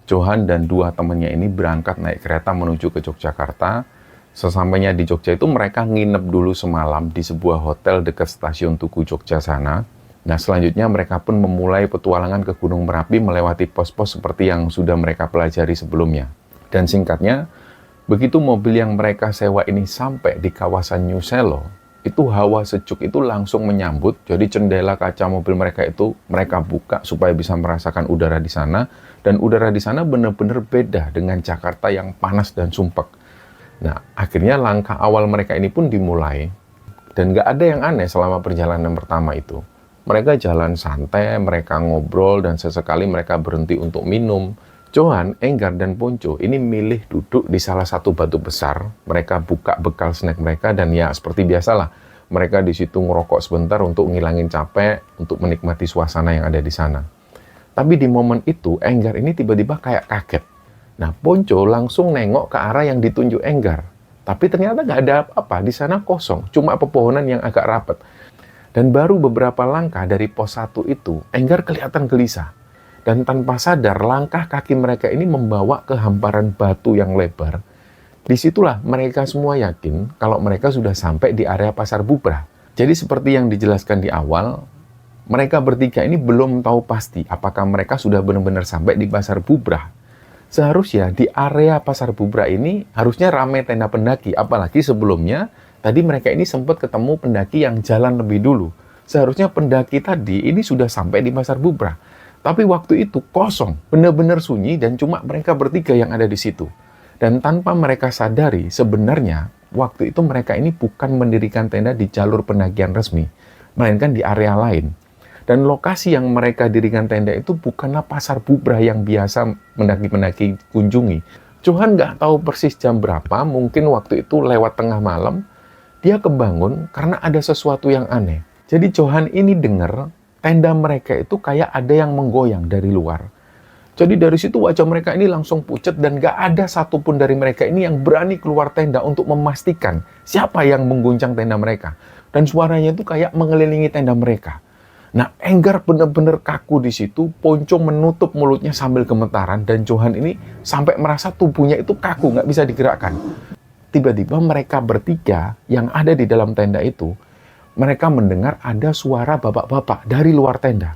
Johan dan dua temannya ini berangkat naik kereta menuju ke Yogyakarta. Sesampainya di Jogja itu mereka nginep dulu semalam di sebuah hotel dekat stasiun Tugu Jogja sana. Nah, selanjutnya mereka pun memulai petualangan ke Gunung Merapi melewati pos-pos seperti yang sudah mereka pelajari sebelumnya. Dan singkatnya, begitu mobil yang mereka sewa ini sampai di kawasan New Selo, itu hawa sejuk itu langsung menyambut. Jadi jendela kaca mobil mereka itu mereka buka supaya bisa merasakan udara di sana. Dan udara di sana benar-benar beda dengan Jakarta yang panas dan sumpek. Nah, akhirnya langkah awal mereka ini pun dimulai. Dan nggak ada yang aneh selama perjalanan pertama itu. Mereka jalan santai, mereka ngobrol, dan sesekali mereka berhenti untuk minum. Johan, Enggar, dan Ponco ini milih duduk di salah satu batu besar. Mereka buka bekal snack mereka, dan ya seperti biasalah. Mereka di situ ngerokok sebentar untuk ngilangin capek, untuk menikmati suasana yang ada di sana. Tapi di momen itu, Enggar ini tiba-tiba kayak kaget. Nah, Ponco langsung nengok ke arah yang ditunjuk Enggar. Tapi ternyata nggak ada apa-apa, di sana kosong, cuma pepohonan yang agak rapat. Dan baru beberapa langkah dari pos 1 itu, Enggar kelihatan gelisah. Dan tanpa sadar, langkah kaki mereka ini membawa ke hamparan batu yang lebar. Disitulah mereka semua yakin kalau mereka sudah sampai di area Pasar Bubrah. Jadi seperti yang dijelaskan di awal, mereka bertiga ini belum tahu pasti apakah mereka sudah benar-benar sampai di Pasar Bubrah. Seharusnya di area Pasar Bubrah ini harusnya ramai tenda pendaki, apalagi sebelumnya tadi mereka ini sempat ketemu pendaki yang jalan lebih dulu. Seharusnya pendaki tadi ini sudah sampai di Pasar Bubrah. Tapi waktu itu kosong, benar-benar sunyi dan cuma mereka bertiga yang ada di situ. Dan tanpa mereka sadari, sebenarnya waktu itu mereka ini bukan mendirikan tenda di jalur pendakian resmi, melainkan di area lain. Dan lokasi yang mereka dirikan tenda itu bukanlah Pasar Bubrah yang biasa pendaki-pendaki kunjungi. Johan nggak tahu persis jam berapa, mungkin waktu itu lewat tengah malam, dia kebangun karena ada sesuatu yang aneh. Jadi Johan ini dengar tenda mereka itu kayak ada yang menggoyang dari luar. Jadi dari situ wajah mereka ini langsung pucat dan nggak ada satupun dari mereka ini yang berani keluar tenda untuk memastikan siapa yang mengguncang tenda mereka. Dan suaranya itu kayak mengelilingi tenda mereka. Nah, Enggar benar-benar kaku di situ, Ponco menutup mulutnya sambil gemetaran, dan Johan ini sampai merasa tubuhnya itu kaku, nggak bisa digerakkan. Tiba-tiba mereka bertiga yang ada di dalam tenda itu, mereka mendengar ada suara bapak-bapak dari luar tenda.